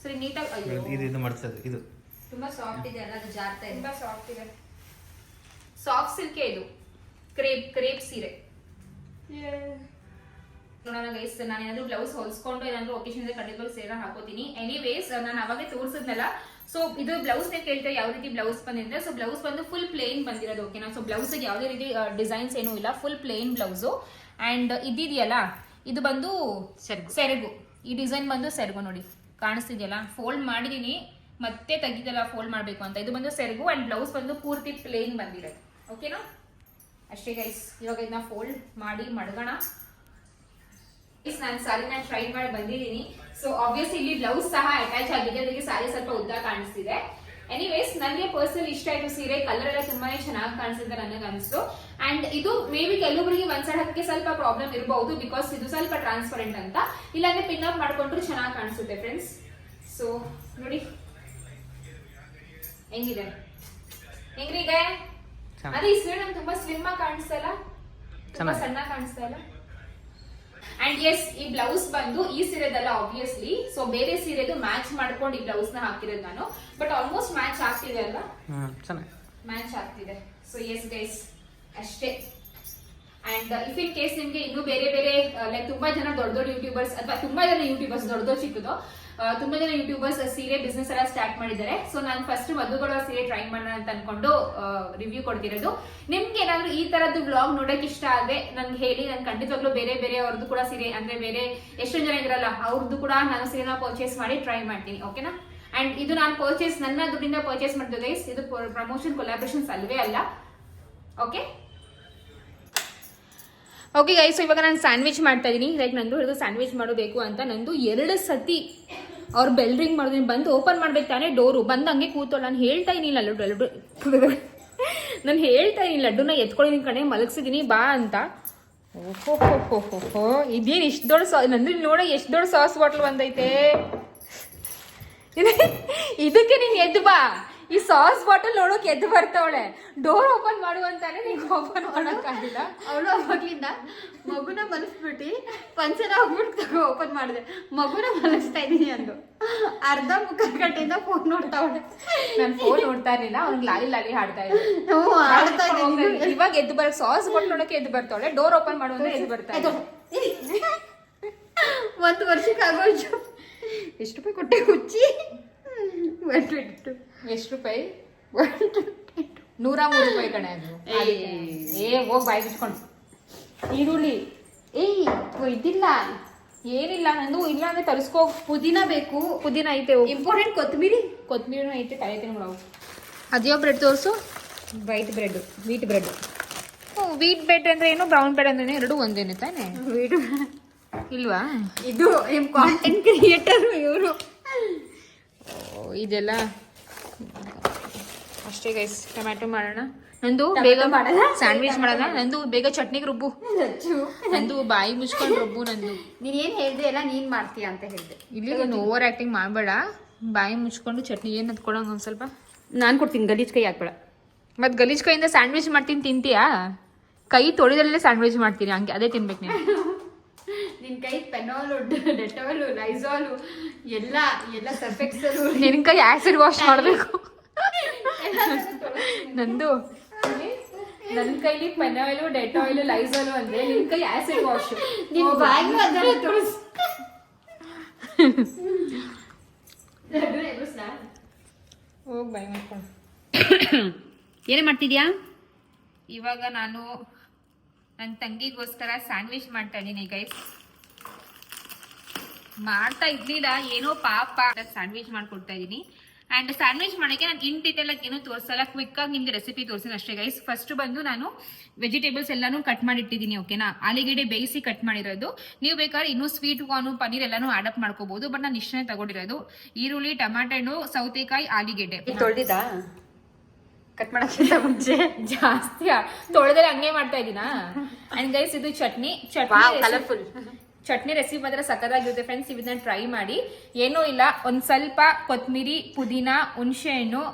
ಸರಿ ನೀಟಾಗಿ ಇದು ಮಾಡ್ಸೋದು. ಇದು ತುಂಬಾ ಸಾಫ್ಟ್ ಇದೆ ಅಲ್ಲ, ಅದು ಜಾರ್ತಾ ಇದೆ. ತುಂಬಾ ಸಾಫ್ಟ್ ಇದೆ. ಸಾಫ್ಟ್ ಸಿಲ್ಕ್ ಇದು, ಕ್ರೇಪ್ ಸೀರೆ. ನೋಡೋಣ ಗೈಸ್, ನಾನು ಏನಾದ್ರು ಬ್ಲೌಸ್ ಹೊಲ್ಸ್ಕೊಂಡು ಏನಾದ್ರು ಒಕೇಶನ್ ಇದೆ ಖಂಡಿತವಾಗಿ ಸೀರೆ ಹಾಕೋತೀನಿ. ಎನಿವೇಸ್, ನಾನು ಅವಾಗೇ ತೋರಿಸಿದ್ನಲ್ಲ. ಸೊ ಇದು ಬ್ಲೌಸ್ ನೇ ಕೇಳ್ತಾರೆ ಯಾವ ರೀತಿ ಬ್ಲೌಸ್ ಬಂದಿದೆ. ಸೊ ಬ್ಲೌಸ್ ಬಂದು ಫುಲ್ ಪ್ಲೇನ್ ಬಂದಿರೋದು, ಓಕೆನಾ? ಸೊ ಬ್ಲೌಸ್ ಯಾವುದೇ ರೀತಿ ಡಿಸೈನ್ಸ್ ಏನೂ ಇಲ್ಲ, ಫುಲ್ ಪ್ಲೇನ್ ಬ್ಲೌಸು. ಅಂಡ್ ಇದಿದೆಯಲ್ಲ, ಇದು ಬಂದು ಸೆರಗು. ಈ ಡಿಸೈನ್ ಬಂದು ಸೆರಗು, ನೋಡಿ ಕಾಣಿಸ್ತಿದೆಯಲ್ಲ, ಫೋಲ್ಡ್ ಮಾಡಿದೀನಿ, ಮತ್ತೆ ತೆಗಿದಲ್ಲ ಫೋಲ್ಡ್ ಮಾಡ್ಬೇಕು ಅಂತ. ಇದು ಬಂದು ಸೆರಗು. ಅಂಡ್ ಬ್ಲೌಸ್ ಬಂದು ಪೂರ್ತಿ ಪ್ಲೇನ್ ಬಂದಿರೋದು, ಓಕೆನಾ? ಅಷ್ಟೇ ಗೈಸ್. ಇವಾಗ ಇದನ್ನ ಫೋಲ್ಡ್ ಮಾಡಿ ಮಡಗೋಣ. ನಾನು ಸಾರಿನ ಟ್ರೈ ಮಾಡಿ ಬಂದಿದ್ದೀನಿ. ಸೊ ಆಬ್ವಿಯಸ್ಲಿ ಇಲ್ಲಿ ಬ್ಲೌಸ್ ಸಹ ಅಟ್ಯಾಚ್ ಆಗಿದೆ, ಅದಕ್ಕೆ ಸಾರಿ ಸ್ವಲ್ಪ ಉದ್ದ ಕಾಣಿಸ್ತಿದೆ. ಎನಿವೇಸ್, ನನಗೆ ಪರ್ಸನಲ್ ಇಷ್ಟ ಆಯ್ತು ಸೀರೆ. ಕಲರ್ ಎಲ್ಲ ತುಂಬಾನೇ ಚೆನ್ನಾಗಿ ಕಾಣಿಸುತ್ತೆ ನನಗೆ ಅನಿಸ್ತು. ಅಂಡ್ ಇದು ಮೇ ಬಿ ಕೆಲವರಿಗೆ ಒಂದ್ ಸೈಡ್ ಹಾಕಕ್ಕೆ ಸ್ವಲ್ಪ ಪ್ರಾಬ್ಲಮ್ ಇರಬಹುದು, ಬಿಕಾಸ್ ಇದು ಸ್ವಲ್ಪ ಟ್ರಾನ್ಸ್ಪರೆಂಟ್ ಅಂತ. ಇಲ್ಲಾಂದ್ರೆ ಪಿನ್ ಅಪ್ ಮಾಡ್ಕೊಂಡ್ರು ಚೆನ್ನಾಗಿ ಕಾಣಿಸುತ್ತೆ ಫ್ರೆಂಡ್ಸ್. ಸೊ ನೋಡಿ ಹೆಂಗಿದೆ, ಹೆಂಗ್ರಿಗೆ? ಅದೇ ಈ ಸೀರೆ ನಮ್ಗೆ ತುಂಬಾ ಸ್ಲಿಮ್ ಆಗಿ ಕಾಣಿಸ್ತಾ ಇಲ್ಲ, ತುಂಬಾ ಸಣ್ಣ ಕಾಣಿಸ್ತಾ ಇಲ್ಲ. ಅಂಡ್ ಎಸ್, ಈ ಬ್ಲೌಸ್ ಬಂದು ಈ ಸೀರೆದಲ್ಲ ಆಬ್ವಿಯಸ್ಲಿ. ಸೊ ಬೇರೆ ಸೀರೆದು ಮ್ಯಾಚ್ ಮಾಡ್ಕೊಂಡು ಈ ಬ್ಲೌಸ್ ನ ಹಾಕಿರೋದು ನಾನು. ಬಟ್ ಆಲ್ಮೋಸ್ಟ್ ಮ್ಯಾಚ್ ಆಗ್ತಿದೆ ಅಲ್ವಾ? ಮ್ಯಾಚ್ ಆಗ್ತಿದೆ. ಸೊ ಎಸ್ ಗೈಸ್, ಅಷ್ಟೇ. ಅಂಡ್ ಇಫ್ ಇನ್ ಕೇಸ್ ನಿಮ್ಗೆ ಇನ್ನೂ ಬೇರೆ ಬೇರೆ ಲೈಕ್ ತುಂಬಾ ಜನ ದೊಡ್ಡ ಯೂಟ್ಯೂಬರ್ಸ್, ಅಥವಾ ತುಂಬಾ ಜನ ಯೂಟ್ಯೂಬರ್ಸ್, ದೊಡ್ಡದೋ ಚಿಕ್ಕದೋ, ತುಂಬಾ ಜನ ಯೂಟ್ಯೂಬರ್ಸ್ ಸೀರೆ ಬಿಸ್ನೆಸ್ ಎಲ್ಲ ಸ್ಟಾರ್ಟ್ ಮಾಡಿದ್ದಾರೆ. ಸೊ ನಾನು ಫಸ್ಟ್ ಮದುಗಳ ಸೀರೆ ಟ್ರೈ ಮಾಡೋಣ ಅಂತ ಅನ್ಕೊಂಡು ರಿವ್ಯೂ ಕೊಡ್ತಿರೋದು. ನಿಮ್ಗೆ ಏನಾದ್ರು ಈ ತರದ್ದು ಬ್ಲಾಗ್ ನೋಡಕ್ ಇಷ್ಟ ಆದ್ರೆ ನನ್ಗೆ ಹೇಳಿ. ನಾನು ಖಂಡಿತವಾಗ್ಲೂ ಬೇರೆ ಬೇರೆ ಅವ್ರದ್ದು ಕೂಡ ಸೀರೆ, ಅಂದ್ರೆ ಬೇರೆ ಎಷ್ಟೊಂದು ಜನ ಇದ್ರಲ್ಲ ಅವ್ರದ್ದು ಕೂಡ ನಾನು ಸೀರೆನ ಪರ್ಚೇಸ್ ಮಾಡಿ ಟ್ರೈ ಮಾಡ್ತೀನಿ, ಓಕೆನಾ? ಅಂಡ್ ಇದು ನಾನು ನನ್ನ ದುಡ್ಡಿಂದ ಪರ್ಚೇಸ್ ಮಾಡಿದ್ದು ಗೈಸ್. ಇದು ಪ್ರಮೋಷನ್ ಕೊಲಾಬ್ರೇಷನ್ಸ್ ಅಲ್ವೇ ಅಲ್ಲ, ಓಕೆ? ಓಕೆ ಗೈಸ್, ಸೊ ಇವಾಗ ನಾನು ಸ್ಯಾಂಡ್ವಿಚ್ ಮಾಡ್ತಾ ಇದ್ದೀನಿ. ಲೈಕ್ ನಂದು ಹಿಡಿದು ಸ್ಯಾಂಡ್ವಿಚ್ ಮಾಡಬೇಕು ಅಂತ. ನಂದು 2 ಸತಿ ಅವ್ರು ಬೆಲ್ ರಿಂಗ್ ಮಾಡಿದ್ರೆ ಬಂದು ಓಪನ್ ಮಾಡ್ಬೇಕು ತಾನೇ ಡೋರು. ಬಂದು ಹಂಗೆ ಕೂತೋಳು. ನಾನು ಹೇಳ್ತಾ ಇನಿಲ್ಲ ಲಡ್ಡುನ ಎತ್ಕೊಳ್ಳಿ ಕಣೆ, ಮಲಗಿಸಿದೀನಿ ಬಾ ಅಂತ. ಓಹೋ, ಇದೇನು ಇಷ್ಟು ದೊಡ್ಡ ನಂದು ನೋಡ, ಎಷ್ಟು ದೊಡ್ಡ ಸಾಸ್ ಬಾಟ್ಲ್ ಬಂದೈತೆ. ಇದಕ್ಕೆ ನೀನು ಎದ್ದು ಬಾ, ಈ ಸಾಸ್ ಬಾಟಲ್ ನೋಡೋಕ್ ಎದ್ದು ಬರ್ತಾವಳೆ. ಡೋರ್ ಓಪನ್ ಮಾಡುವಂತಾನೆ ನೀನ್ ಓಪನ್ ಮಾಡೋಕ್ಕಾಗಿಲ್ಲ. ಅವಳು ಅವಾಗ್ಲಿಂದ ಮಗುನ ಮಲಗಿಸ್ಬಿಟ್ಟು ಪಂಚರ ಹೋಗ್ಬಿಟ್ಟು ಓಪನ್ ಮಾಡಿದೆ. ಮಗುನ ಮಲಗಿಸ್ತಾ ಇದೀನಿ ಅಂದು ಅರ್ಧ ಮುಕ್ಕಾಲು ಗಂಟೆಯಿಂದ ಫೋನ್ ನೋಡ್ತಾವಳೆ. ನಾನು ಫೋನ್ ನೋಡ್ತಾ ಇರ್ಲಿಲ್ಲ, ಅವ್ನಿಗೆ ಲಾಲಿ ಲಾಲಿ ಹಾಡ್ತಾ ಇದ್ದೆ. ಆಡ್ತಾ ಇದ್ದೀನಿ. ಇವಾಗ ಎದ್ದು ಬರ ಸಾಸ್ ಬಾಟಲ್ ನೋಡಕ್ಕೆ ಎದ್ದು ಬರ್ತಾವಳೆ. ಡೋರ್ ಓಪನ್ ಮಾಡುವಂತ ಎದ್ದು ಬರ್ತಾ ಇದ್ದೆ. 1 ವರ್ಷಕ್ಕೆ ಆಗೋಯ್ತು. ಎಷ್ಟು ರೂಪಾಯಿ ಕೊಟ್ಟೆ ಹುಚ್ಚಿ? ಎಷ್ಟು ರೂಪಾಯಿ? 103 ರೂಪಾಯಿ ಕಣೆ ಅದು. ಹೋಗ್ ಬಾಯಿ ಬಿಚ್ಕೊಂಡು. ಈರುಳ್ಳಿ ಇದಿಲ್ಲ, ಏನಿಲ್ಲ ನಂದು. ಇಲ್ಲ ಅಂದ್ರೆ ತರಿಸ್ಕೋ. ಪುದೀನ ಬೇಕು. ಪುದೀನ ಐತೆ. ಇಂಪಾರ್ಟೆಂಟ್ ಕೊತ್ತಂಬರಿನೂ ಐತೆ. ತಲೆ ತಿನ್ಬಿಡವು. ಅದ್ಯೋ ಬ್ರೆಡ್ ತೋರಿಸು. White bread, wheat bread. Wheat bread ಅಂದ್ರೆ ಏನು, ಬ್ರೌನ್ ಬ್ರೆಡ್ ಅಂದ್ರೆ ಎರಡು ಒಂದೇನೆ ತಾನೆ? ಇಲ್ವಾ? ಇದು ನಿಮ್ ಕಾಂಟೆಂಟ್ ಕ್ರಿಯೇಟರ್ ಇವರು. ಇದೆಲ್ಲ ಅಷ್ಟೇ ಗೈಸ್. ಟೊಮ್ಯಾಟೊ ಮಾಡೋಣ. ನಂದು ಬೇಗ ಸ್ಯಾಂಡ್ವಿಚ್ ಮಾಡೋಣ. ನಂದು ಬೇಗ ಚಟ್ನಿಗೆ ರುಬ್ಬು. ನಂದು ಬಾಯಿ ಮುಚ್ಕೊಂಡು ರುಬ್ಬು. ನಂದು ನೀನ್ ಏನ್ ಹೇಳ್ದೆ ಎಲ್ಲ ನೀನ್ ಮಾಡ್ತೀಯ ಅಂತ ಹೇಳ್ದೆ. ಇಲ್ಲಿ ನೀನು ಓವರ್ ಆಕ್ಟಿಂಗ್ ಮಾಡಬೇಡ. ಬಾಯಿ ಮುಚ್ಕೊಂಡು ಚಟ್ನಿ ಏನು ಹತ್ಕೊಡಂಗ ಒಂದ್ ಸ್ವಲ್ಪ. ನಾನು ಕೊಡ್ತೀನಿ, ಗಲೀಜ್ ಕೈ ಹಾಕ್ಬೇಡ. ಮತ್ ಗಲೀಜ್ ಕೈಯಿಂದ ಸ್ಯಾಂಡ್ವಿಚ್ ಮಾಡ್ತೀನಿ, ತಿಂತೀಯಾ? ಕೈ ತೊಳೆದಲ್ಲೇ ಸ್ಯಾಂಡ್ವಿಚ್ ಮಾಡ್ತೀನಿ, ಹಂಗೆ ಅದೇ ತಿನ್ಬೇಕು ನೀನು. ನಿನ್ ಕೈ ಪೆನಾಲು, ಡೆಟಾಲು, ಲೈಸಾಲು ಎಲ್ಲ ಸರ್ಫೆಕ್ಸಲು. ನಿನ್ ಕೈ ಆಸಿಡ್ ವಾಶ್ ಮಾಡಬೇಕು. ನಂದು ನನ್ ಕೈಲಿ ಪೆನಾಯಿಲು, ಡೆಟಾಯಿಲು, ಲೈಸಾಲು ಅಂದ್ರೆ ನಿನ್ ಕೈ ಆಸಿಡ್ ವಾಶ್. ನಿನ್ ಬಾಯಿಗೂ ಅದೆಲ್ಲ ತೋರಿಸ್. ಹೋಗ್ ಬಾಯಿ ಮಾಡ್ಕೊಂಡು. ಏನೇ ಮಾಡ್ತಿದ್ಯಾ? ಇವಾಗ ನಾನು ನನ್ನ ತಂಗಿಗೋಸ್ಕರ ಸ್ಯಾಂಡ್ವಿಚ್ ಮಾಡ್ತಾ ಇದ್ದೀನಿ ಗೈಸ್. ಮಾಡ್ತಾ ಇರ್ಲಿಲ್ಲ, ಏನೋ ಪಾಪ ಸ್ಯಾಂಡ್ವಿಚ್ ಮಾಡ್ಕೊಡ್ತಾ ಇದ್ದೀನಿ. ಅಂಡ್ ಸ್ಯಾಂಡ್ವಿಚ್ ಮಾಡೋಕ್ಕೆ ನಾನು ಇನ್ ಡೀಟೇಲ್ ಆಗಿ ಏನೂ ತೋರಿಸಲ್ಲ, ಕ್ವಿಕ್ ಆಗಿ ನಿಮ್ಗೆ ರೆಸಿಪಿ ತೋರಿಸಿನ ಅಷ್ಟೇ ಗೈಸ್. ಫಸ್ಟ್ ಬಂದು ನಾನು ವೆಜಿಟೇಬಲ್ಸ್ ಎಲ್ಲಾನು ಕಟ್ ಮಾಡಿಟ್ಟಿದ್ದೀನಿ, ಓಕೆನಾ? ಆಲೂಗೆಡ್ಡೆ ಬೇಯಿಸಿ ಕಟ್ ಮಾಡಿರೋದು. ನೀವು ಬೇಕಾದ್ರೆ ಇನ್ನೂ ಸ್ವೀಟ್ ಕಾರ್ನು, ಪನ್ನೀರ್ ಎಲ್ಲಾನು ಆಡಪ್ ಮಾಡ್ಕೋಬಹುದು, ಬಟ್ ನಾನು ಇಷ್ಟನೇ ತಗೊಂಡಿರೋದು. ಈರುಳ್ಳಿ, ಟೊಮ್ಯಾಟೊ ಹಣ್ಣು, ಸೌತೆಕಾಯಿ, ಆಲೂಗೆಡ್ಡೆ. ತೊಳೆದಿದ್ದ ಕಟ್ ಮಾಡಕ್ಕಿಂತ ಮುಂಚೆ ಜಾಸ್ತಿ ತೊಳೆದ್ರೆ ಹಂಗೆ ಮಾಡ್ತಾ ಇದ್ದೀನಾ? ಅಂಡ್ ಗೈಸ್ ಇದು ಚಟ್ನಿ ಕಲರ್ಫುಲ್ ಚಟ್ನಿ ರೆಸಿಪಿ ಮಾತ್ರ ಸಕ್ಕತ್ತಾಗಿರುತ್ತೆ ಫ್ರೆಂಡ್ಸ್. ಇದನ್ನ ಟ್ರೈ ಮಾಡಿ. ಏನೂ ಇಲ್ಲ, ಒಂದ್ ಸ್ವಲ್ಪ ಕೊತ್ತಂಬರಿ, ಪುದೀನ, ಹುಣಸೆ ಹಣ್ಣು,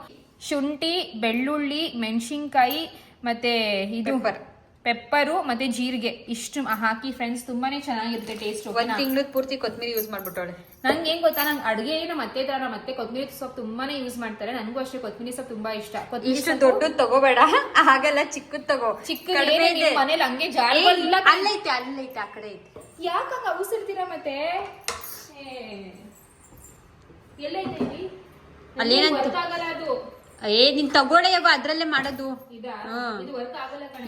ಶುಂಠಿ, ಬೆಳ್ಳುಳ್ಳಿ, ಮೆಣಸಿನ್ಕಾಯಿ, ಮತ್ತೆ ಇದು ಪೆಪ್ಪರು ಮತ್ತೆ ಜೀರಿಗೆ ಇಷ್ಟು ಹಾಕಿ ಫ್ರೆಂಡ್ಸ್ ತುಂಬಾನೇ ಚೆನ್ನಾಗಿರುತ್ತೆ ಟೇಸ್ಟ್. 1 ತಿಂಗಳು ಪೂರ್ತಿ ಕೊತ್ತಂಬರಿ ಯೂಸ್ ಮಾಡ್ಬಿಟ್ಟವಳೆ. ನನ್ಗೆ ಏನ್ ಗೊತ್ತಾ, ನಂಗೆ ಅಡುಗೆ ಮತ್ತೆ ತರ ಮತ್ತೆ ಕೊತ್ತಂಬರಿ ಸೊಪ್ಪು ತುಂಬಾನೇ ಯೂಸ್ ಮಾಡ್ತಾರೆ. ನನಗೂ ಅಷ್ಟೇ ಕೊತ್ತಂಬರಿ ಸೊಪ್ಪು ತುಂಬಾ ಇಷ್ಟ. ಇಷ್ಟು ದೊಡ್ಡದ್ ತಗೋಬೇಡ, ಹಾಗೆಲ್ಲ ಚಿಕ್ಕದ್ ತಗೋ. ಚಿಕ್ಕ ಮನೇಲಿ ಹಂಗೆ ಜಾಗ ಅಲ್ಲೈತೆ ಆ ಕಡೆ ಐತೆ. ಯಾಕಂಗ ಅವಸರ್ತೀರಾ ಮತ್ತೆ? ಎಲ್ಲೈತೆ ಗೊತ್ತಾಗಲ್ಲ ಅದು. ನೀನ್ ತಗೋಳೆ ಅದ್ರಲ್ಲೇ ಮಾಡೋದು.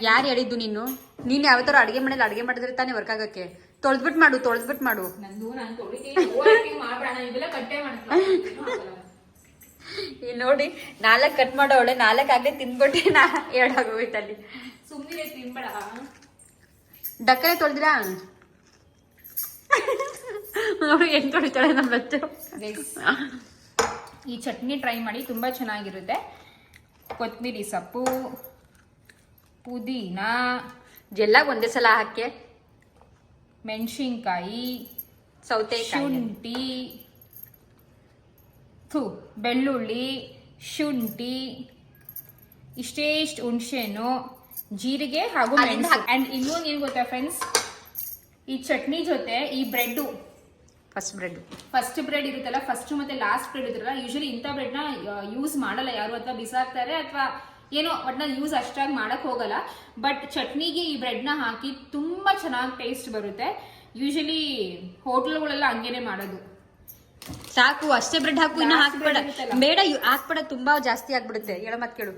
ಯಾರು ಹೇಳಿದ್ದು ನೀನು? ನೀನ್ ಯಾವತ್ತಾರ ಅಡ್ಗೆ ಮಾಡಲ್ಲ, ಅಡ್ಗೆ ಮಾಡಿದ್ರೆ ತಾನೇ ವರ್ಕ್ ಆಗಕ್ಕೆ. ತೊಳ್ದ್ಬಿಟ್ ಮಾಡು. ಇಲ್ಲಿ ನೋಡಿ 4 ಕಟ್ ಮಾಡೋಳೆ, 4 ಆಗ್ಲೇ ತಿಂದ್ಬಿಟ್ಟೆ. ನಾ 2 ಆಗೋಯ್ತಲ್ಲಿ. ಸುಮ್ಮನೆ ತಿನ್ಬೇಡ. ಡಕ್ಕನೆ ತೊಳ್ದಿರಾ? ಹೆಂಗ್ ತೊಳಿತಾಳೆ ನಮ್ಮ ಬಚ್ಚು. ಈ ಚಟ್ನಿ ಟ್ರೈ ಮಾಡಿ, ತುಂಬಾ ಚೆನ್ನಾಗಿರುತ್ತೆ. ಕೊತ್ತಂಬರಿ ಸೊಪ್ಪು, ಪುದೀನ ಎಲ್ಲ ಒಂದೇ ಸಲ ಹಾಕಿ, ಮೆಣಸಿನ್ಕಾಯಿ, ಶುಂಠಿ, ಬೆಳ್ಳುಳ್ಳಿ, ಶುಂಠಿ, ಇಷ್ಟೇಷ್ಟು ಹುಣಸೆಹಣ್ಣು, ಜೀರಿಗೆ ಹಾಗೂ ಮೆಣಸು. ಅಂಡ್ ಇನ್ನೊಂದು ಏನ್ ಗೊತ್ತಾ ಫ್ರೆಂಡ್ಸ್, ಈ ಚಟ್ನಿ ಜೊತೆ ಈ ಬ್ರೆಡ್, ಫಸ್ಟ್ ಬ್ರೆಡ್ ಇರುತ್ತಲ್ಲ, ಫಸ್ಟ್ ಮತ್ತೆ ಲಾಸ್ಟ್ ಬ್ರೆಡ್ ಇರುತ್ತಲ್ಲ, ಯೂಶಲಿ ಇಂಥ ಬ್ರೆಡ್ ನ ಯೂಸ್ ಮಾಡಲ್ಲ ಯಾರು, ಅಥವಾ ಬಿಸಾಕ್ತಾರೆ, ಅಥವಾ ಏನೋ ಒಟ್ನಲ್ಲಿ ಯೂಸ್ ಅಷ್ಟಾಗಿ ಮಾಡಕ್ ಹೋಗಲ್ಲ. ಬಟ್ ಚಟ್ನಿಗೆ ಈ ಬ್ರೆಡ್ ನ ಹಾಕಿ ತುಂಬಾ ಚೆನ್ನಾಗಿ ಟೇಸ್ಟ್ ಬರುತ್ತೆ. ಯೂಶಲಿ ಹೋಟೆಲ್ಗಳೆಲ್ಲ ಹಂಗೇನೆ ಮಾಡೋದು. ಸಾಕು, ಅಷ್ಟೇ ಬ್ರೆಡ್ ಹಾಕು, ಇನ್ನ ಹಾಕ್ಬೇಡ. ಬೇಡ, ಹಾಕ್ಬೇಡ, ತುಂಬಾ ಜಾಸ್ತಿ ಆಗ್ಬಿಡುತ್ತೆ. ಹೇಳೋ ಮಾತು ಕೇಳು.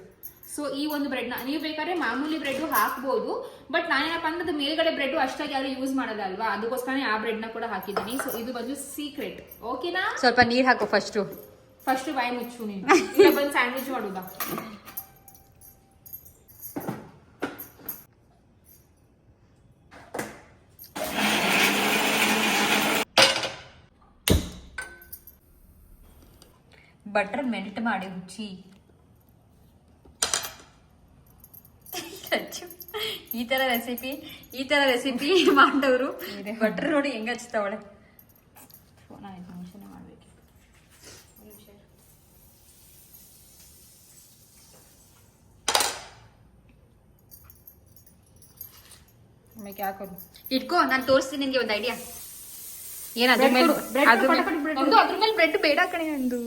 ಸೊ ಈ ಒಂದು ಬ್ರೆಡ್ ನ ನೀವು ಬೇಕಾದ್ರೆ ಮಾಮೂಲಿ ಬ್ರೆಡ್ ಹಾಕ್ಬೋದು, ಬಟ್ ನಾನೇನಪ್ಪ ಅಂದ್ರೆ ಮೇಲ್ಗಡೆ ಬ್ರೆಡ್ ಅಷ್ಟಾಗಿ ಯಾರು ಯೂಸ್ ಮಾಡಲ್ಲ ಅಲ್ವಾ, ಅದಕ್ಕೋಸ್ಕರ ಆ ಬ್ರೆಡ್ ನ ಕೂಡ ಹಾಕಿದ್ದೀನಿ. ಸೊ ಇದು ಬಂದು ಸೀಕ್ರೆಟ್, ಓಕೆನಾ? ಸ್ವಲ್ಪ ನೀರ್ ಹಾಕು ಫಸ್ಟ್ ಬಾಯಿ ಮುಚ್ಚು ನೀನು. ಬಂದು ಸ್ಯಾಂಡ್ವಿಚ್ ಮಾಡುದಾ? ಬಟರ್ ಮೆಲ್ಟ್ ಮಾಡಿ ಹುಚ್ಚಿ. ಈ ತರ ರೆಸಿಪಿ ಮಾಡೋರು ಬಟರ್ ನೋಡಿ ಹೆಂಗ ಹಚ್ತಾವಳೆ. क्या करूं ಇಟ್ಕೋ, ನಾನು ತೋರಿಸ್ತೀನಿ ನಿನ್ಗೆ ಒಂದು ಐಡಿಯಾ. ಏನ್ ಅದ್ರ ಮೇಲೆ bread ಅದ್ರ ಪಟಾಪಟ್ bread ಒಂದು ಅದ್ರ ಮೇಲೆ ಬ್ರೆಡ್ ಬೇಡ ಕಣೆ ಒಂದು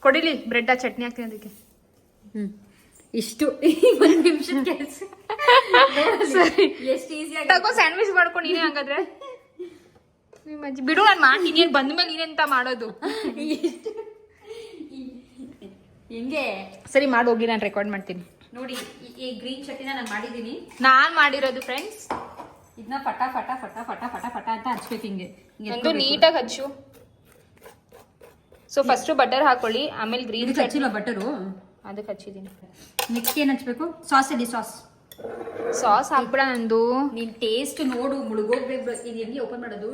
ಕೊಡಿಲಿ ಬ್ರೆಡ್ ಆ ಚಟ್ನಿ ಹಾಕ್ತೀನಿ ಅದಕ್ಕೆ ಇಷ್ಟು 1 ನಿಮಿಷದ ಕೆಲಸ. ಎಷ್ಟು ಈಸಿಯಾಗಿ ತಗೋ ಸ್ಯಾಂಡ್ವಿಚ್ ಮಾಡ್ಕೊಂಡು ನೀನೇ ಹಂಗಾದ್ರೆ ನಿಮ್ಮ ಅಜ್ಜಿ ಬಿಡು ನಾನು ಮಾಡ್ತೀನಿ ಏನ್ ಬಂದ್ಮೇಲೆ ನೀನೆಂತ ಮಾಡೋದು ಹೆಂಗೆ ಸರಿ ಮಾಡಿ ಹೋಗಿ ನಾನು ರೆಕಾರ್ಡ್ ಮಾಡ್ತೀನಿ ನೋಡಿ. ಈ ಗ್ರೀನ್ ಚಟ್ನಿನ ನಾನು ಮಾಡಿದ್ದೀನಿ. ನಾನ್ ಮಾಡಿರೋದು ಫ್ರೆಂಡ್ಸ್. ಇದನ್ನ ಫಟ ಫಟ ಫಟ ಫಟ ಫಟ ಫಟ ಅಂತ ಹಚ್ಬೇಕು ಹಿಂಗೆ ಒಂದು ನೀಟಾಗಿ ಹಚ್ಚು. ಸೊ ಫಸ್ಟ್ ಬಟರ್ ಹಾಕೊಳ್ಳಿ, ಆಮೇಲೆ ಗ್ರೀನ್ ಚಟ್ನಿ ಹಚ್ಚಿಲ್ಲ ಬಟರು, ಅದಕ್ಕೆ ಹಚ್ಚಿದ್ದೀನಿ. ನೆಕ್ಸ್ಟ್ ಏನ್ ಹಚ್ಬೇಕು? ಸಾಸ್ ಅಲ್ಲಿ ಸಾಸ್ ಹಾಕ್ಬಿಡ ನಂದು. ನೀನ್ ಟೇಸ್ಟ್ ನೋಡು, ಮುಳುಗೋಗ್ಬೇಕು. ಇದು ಹೆಂಗೆ ಓಪನ್ ಮಾಡೋದು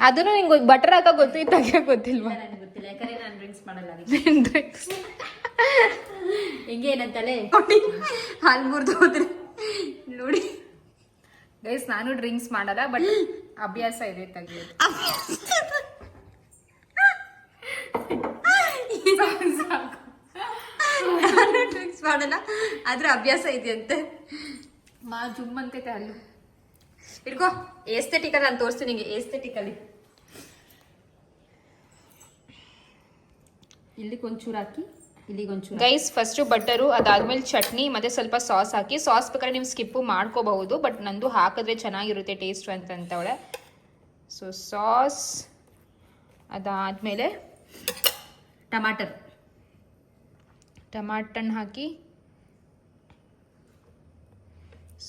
ಅದನ್ನು ನಿಂಗೆ ಬಟರ್ ಹಾಕ ಗೊತ್ತಿತ್ತು, ತೆಗಿಯಕ್ ಗೊತ್ತಿಲ್ವಾ? ನನಗೆ ಗೊತ್ತಿಲ್ಲ, ಯಾಕಂದ್ರೆ ನಾನು ಡ್ರಿಂಕ್ಸ್ ಮಾಡಲ್ಲ. ಹೆಂಗೆ ಏನಂತಲೇ ಹಾಲು ಮುರಿದು ಹೋದ್ರೆ ನೋಡಿ ಗೈಸ್, ನಾನು ಡ್ರಿಂಕ್ಸ್ ಮಾಡಲ್ಲ, ಬಟ್ ಅಭ್ಯಾಸ ಇದೆ ತೆಗಿಯೋದು. ನಾನು ಡ್ರಿಂಕ್ಸ್ ಮಾಡಲ್ಲ, ಆದ್ರೆ ಅಭ್ಯಾಸ ಇದೆಯಂತೆ. ಮಾ ಜುಮ್ ಅಂತೈತೆ ಅಲ್ಲು. ಇಟ್ಕೋ, ಏಸ್ಥೆಟಿಕಲ್ ನಾನು ತೋರಿಸ್ತೀನಿ ನಿಂಗೆ. ಏಸ್ಥೆಟಿಕಲಿ ಇಲ್ಲಿಗೊಂಚೂರು ಹಾಕಿ, ಇಲ್ಲಿಗೊಂಚೂರು. ಗೈಸ್ ಫಸ್ಟ್ ಬಟರು, ಅದಾದ್ಮೇಲೆ ಚಟ್ನಿ ಮತ್ತೆ ಸ್ವಲ್ಪ ಸಾಸ್ ಹಾಕಿ. ಸಾಸ್ ಬೇಕಾದ್ರೆ ನೀವು ಸ್ಕಿಪ್ಪು ಮಾಡ್ಕೋಬಹುದು, ಬಟ್ ನಂದು ಹಾಕಿದ್ರೆ ಚೆನ್ನಾಗಿರುತ್ತೆ ಟೇಸ್ಟ್ ಅಂತವಳೆ. ಸೊ ಸಾಸ್, ಅದಾದ್ಮೇಲೆ ಟಮಾಟನ್ ಹಾಕಿ,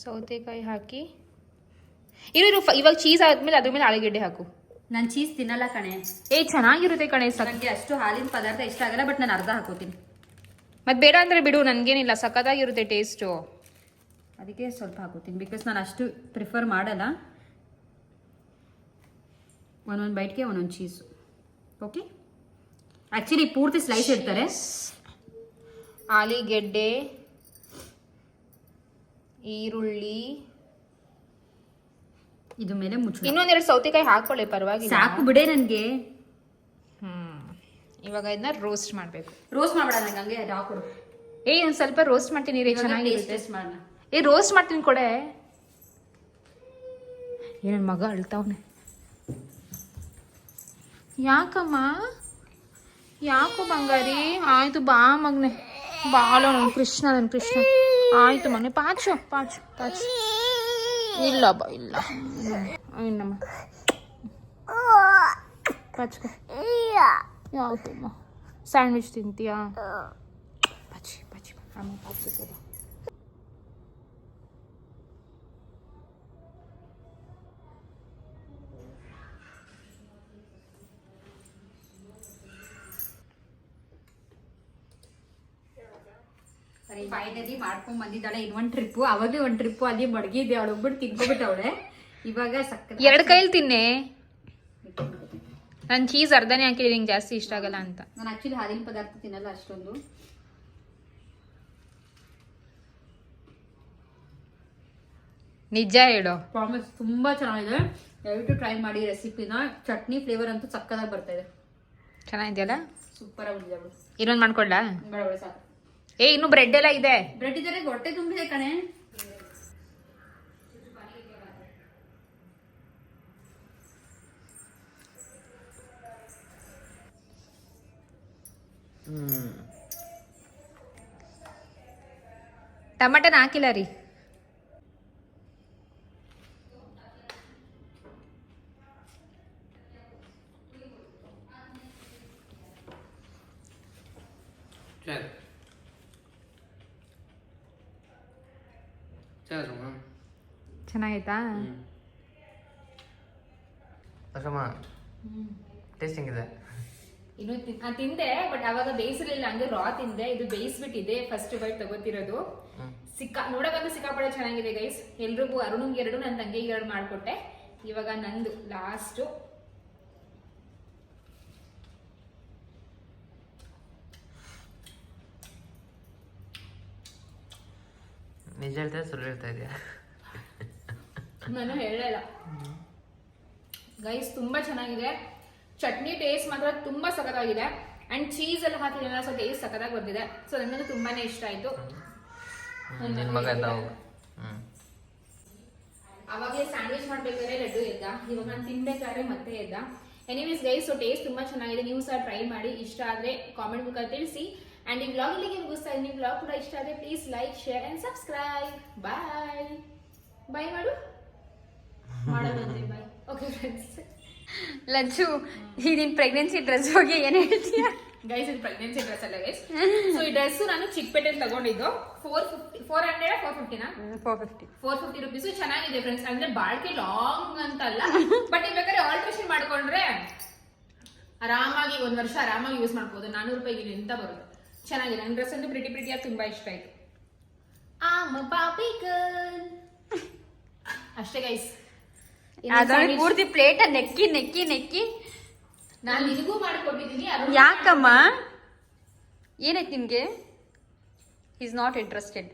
ಸೌತೆಕಾಯಿ ಹಾಕಿ. ಇವಾಗ ಚೀಸ್ ಆದ್ಮೇಲೆ ಅದ್ರ ಮೇಲೆ ಆಲೂಗೆಡ್ಡೆ ಹಾಕು. ನಾನು ಚೀಸ್ ತಿನ್ನಲ್ಲ ಕಣೆ. ಚೆನ್ನಾಗಿರುತ್ತೆ ಕಣೆ. ನನಗೆ ಅಷ್ಟು ಹಾಲಿನ ಪದಾರ್ಥ ಇಷ್ಟ ಆಗಲ್ಲ, ಬಟ್ ನಾನು ಅರ್ಧ ಹಾಕೋತೀನಿ. ಮತ್ತೆ ಬೇಡ ಅಂದ್ರೆ ಬಿಡು, ನನ್ಗೇನಿಲ್ಲ, ಸಖತ್ತಾಗಿರುತ್ತೆ ಟೇಸ್ಟು. ಅದಕ್ಕೆ ಸ್ವಲ್ಪ ಹಾಕೋತೀನಿ, ಬಿಕಾಸ್ ನಾನು ಅಷ್ಟು ಪ್ರಿಫರ್ ಮಾಡಲ್ಲ. ಒಂದೊಂದು ಬೈಟ್ಗೆ ಒಂದೊಂದು ಚೀಸು. ಓಕೆ, ಆ್ಯಕ್ಚುಲಿ ಪೂರ್ತಿ ಸ್ಲೈಸ್ ಇರ್ತಾರೆ. ಆಲೂಗೆಡ್ಡೆ, ಈರುಳ್ಳಿ, ಇದು ಮೇಲೆ ಮುಚ್ಚು. ಇನ್ನೊಂದೆರಡು ಸೌತೆಕಾಯಿ ಹಾಕೊಳ್ಳಿ, ಪರವಾಗಿಲ್ಲ. ಸಾಕು ಬಿಡೆ ನನಗೆ. ಇವಾಗ ಇದನ್ನ ರೋಸ್ಟ್ ಮಾಡಬೇಕು. ರೋಸ್ಟ್ ಮಾಡಬೇಡ, ನಂಗೆ ಹಂಗೆ ಅದು ಹಾಕೊಡು. ಒಂದು ಸ್ವಲ್ಪ ರೋಸ್ಟ್ ಮಾಡ್ತೀನಿ ರೀ, ಚೆನ್ನಾಗಿರುತ್ತೆ. ಟೇಸ್ಟ್ ಮಾಡೋಣ. ರೋಸ್ಟ್ ಮಾಡ್ತೀನಿ ಕೊಡೆ. ನನ್ನ ಮಗ ಅಳ್ತಾವನೆ. ಯಾಕಮ್ಮ? ಯಾಕೋ ಬಂಗಾರಿ? ಆಯ್ತು ಬಾ ಮಗನೆ, ಬಾಳ ನನ್ನ ಕೃಷ್ಣ, ಆಯ್ತು ಮಗನೆ. ಪಾಚು ಇಲ್ಲ ಬಾ, ಇಲ್ಲ ಇನ್ನಮ್ಮ ಪಾಚ್ಕೊ. ಯಾವ್ದಮ್ಮ ಸ್ಯಾಂಡ್ವಿಚ್ ತಿಂತೀಯಾ? ಪಾಚಿ ಅಮ್ಮ ಪಾಚ್ಕೋದ. ಫೈನಲಿ ಮಾಡ್ಕೊಂಡ್ ಬಂದಿದ್ದಾಳೆ ಇನ್ನೊಂದು ಟ್ರಿಪ್ಪು. ಅವಾಗಲೇ ಒಂದು ಟ್ರಿಪ್ಪು ಅಲ್ಲಿ ಮಡಗಿದ್ದೆ, ಅವಳು ಹೋಗ್ಬಿಟ್ಟು ತಿನ್ಕೊಬಿಟ್ಟವಳೆ. ಇವಾಗ ಸಕ್ಕರೆ ಎರಡು ಕೈಲಿ ತಿನ್ನೆ. ನಾನು ಚೀಸ್ ಅರ್ಧನೇ ಹಾಕಿದ್ರೆ ನಿಂಗೆ ಜಾಸ್ತಿ ಇಷ್ಟ ಆಗಲ್ಲ ಅಂತ. ನಾನು ಆಕ್ಚುಲಿ ಹಾಲಿನ ಪದಾರ್ಥ ತಿನ್ನಲ್ಲ ಅಷ್ಟೊಂದು. ನಿಜ ಹೇಳು. ಪ್ರಾಮಿಸ್, ತುಂಬಾ ಚೆನ್ನಾಗಿದೆ. ದಯವಿಟ್ಟು ಟ್ರೈ ಮಾಡಿ ರೆಸಿಪಿನ. ಚಟ್ನಿ ಫ್ಲೇವರ್ ಅಂತೂ ಸಕ್ಕದಾಗಿ ಬರ್ತಾ ಇದೆ. ಚೆನ್ನಾಗಿದೆಯಲ್ಲ? ಸೂಪರ್ ಆಗಿ ಬಂದಿದೆ. ಇನ್ನೊಂದು ಮಾಡ್ಕೊಳ್ಳ? ಸಾಕು. ಇನ್ನು ಬ್ರೆಡ್ ಎಲ್ಲ ಇದೆ. ಬ್ರೆಡ್ ಇದ್ರೆ ಹೊಟ್ಟೆ ತುಂಬಿದೆ ಕಣೆ. ಟಮಾಟನ ಹಾಕಿಲ್ಲ ರೀ. ಚೆನ್ನಾಗೈತಾ? ಟೇಸ್ಟಿಂಗ್ ಇದೆ. ಇನ್ನು ತಿಂದೆ, ಬಟ್ ಅವಾಗ ಬೇಯಿಸಲಿಲ್ಲ, ಹಂಗೆ ರಾ ತಿಂದೆ. ಇದು ಬೇಯಿಸ್ಬಿಟ್ಟಿದೆ, ಫಸ್ಟ್ ಬೈಟ್ ತಗೋತಿರೋದು. ನೋಡಕ್ಕಂತೂ ಸಿಕ್ಕಾಪಡೆ ಚೆನ್ನಾಗಿದೆ ಗೈಸ್. ಎಲ್ರಿಗೂ, ಅರುಣ್ಗೆ 2, ನನ್ನ ತಂಗಿಗೆ 2 ಮಾಡ್ಕೊಟ್ಟೆ. ಇವಾಗ ನಂದು ಲಾಸ್ಟು. ನಿಜ ಹೇಳ್ತಾ ಸುಳ್ಳು ಹೇಳ್ತಾ ಇದೆಯಾ? ನಾನು ಹೇಳಲ್ಲ ಗೈಸ್, ತುಂಬಾ ಚೆನ್ನಾಗಿದೆ. ಚಟ್ನಿ ಟೇಸ್ಟ್ ಮಾತ್ರ ತುಂಬಾ ಸಖತ್ತಾಗಿದೆ. ಅಂಡ್ ಚೀಸ್ ಎಲ್ಲ ಹಾಕಿದ್ರೆ ಸೊ ಟೇಸ್ಟ್ ಸಖತ್ತಾಗಿ ಬಂದಿದೆ. ಸೊ ನನಗೆ ತುಂಬಾನೇ ಇಷ್ಟ ಆಯ್ತು. ನಿನ್ನ ಮಗ ಎದ್ದ ಹೋಗು. ಅವಾಗಲೇ ಸ್ಯಾಂಡ್ವಿಚ್ ಮಾಡ್ಬೇಕಾದ್ರೆ ಲಡ್ಡು ಎದ್ದ, ಇವಾಗ ನಾನು ತಿನ್ಬೇಕಾದ್ರೆ ಮತ್ತೆ ಎದ್ದ. ಎನಿವೇಸ್ ಗೈಸ್, ಸೊ ಟೇಸ್ಟ್ ತುಂಬಾ ಚೆನ್ನಾಗಿದೆ, ನೀವು ಸಹ ಟ್ರೈ ಮಾಡಿ. ಇಷ್ಟ ಆದ್ರೆ ಕಾಮೆಂಟ್ ಮುಖಾಂತರ ತಿಳಿಸಿ. ಅಂಡ್ ಈ ವ್ಲಾಗ್ ಇಲ್ಲಿಗೆ ಮುಗಿಸ್ತಾ ಇದ್ದೀನಿ. ವ್ಲಾಗ್ ಕೂಡ ಇಷ್ಟ ಆದ್ರೆ please like, share and subscribe. Bye bye ಮಾಡು, ಮಾಡೋದಂದ್ರೆ ಬಾಯ್. ಓಕೆ ಫ್ರೆಂಡ್ಸ್, ಲಂಚು ಈ ನಿನ್ ಪ್ರೆಗ್ನೆನ್ಸಿ ಡ್ರೆಸ್ ಬಗ್ಗೆ ಏನ್ ಹೇಳ್ತೀಯ? ಗೈಸ್ ಇದು ಪ್ರೆಗ್ನೆನ್ಸಿ ಡ್ರೆಸ್ ಅಲ್ಲ ಗೈಸ್. ಸೊ ಈ ಡ್ರೆಸ್ ನಾನು ಚಿಕ್ಕಪೇಟೆಯಲ್ಲಿ ತಗೊಂಡಿದ್ದು 450 ರುಪೀಸ್. ಚೆನ್ನಾಗಿದೆ ಫ್ರೆಂಡ್ಸ್, ಅಂದ್ರೆ ಬಾಳ್ಕೆ ಲಾಂಗ್ ಅಂತ ಅಲ್ಲ, ಬಟ್ ನೀವು ಬೇಕಾದ್ರೆ ಆಲ್ಟ್ರೇಷನ್ ಮಾಡ್ಕೊಂಡ್ರೆ ಆರಾಮಾಗಿ 1 ವರ್ಷ ಆರಾಮಾಗಿ ಯೂಸ್ ಮಾಡ್ಬೋದು. 400 ರೂಪಾಯಿಗೆ ಎಂತ ಬರುತ್ತೆ. ಚೆನ್ನಾಗಿದೆ. ನನ್ನ ಡ್ರೆಸ್ ಅಂತೂ ಪ್ರಿಟಿಯಾಗಿ ತುಂಬಾ ಇಷ್ಟ ಆಯ್ತು. ಅಷ್ಟೇ ಗೈಸ್. ಅದ್ರಲ್ಲಿ ಪೂರ್ತಿ ಪ್ಲೇಟ್ ನೆಕ್ಕಿ ನೆಕ್ಕಿ ನೆಕ್ಕಿ ನಾನು ನಿನಗೂ ಮಾಡಿಕೊಟ್ಟಿದ್ದೀನಿ. ಯಾಕಮ್ಮ ಏನಾಯ್ತು ನಿಮ್ಗೆ? Is not interested.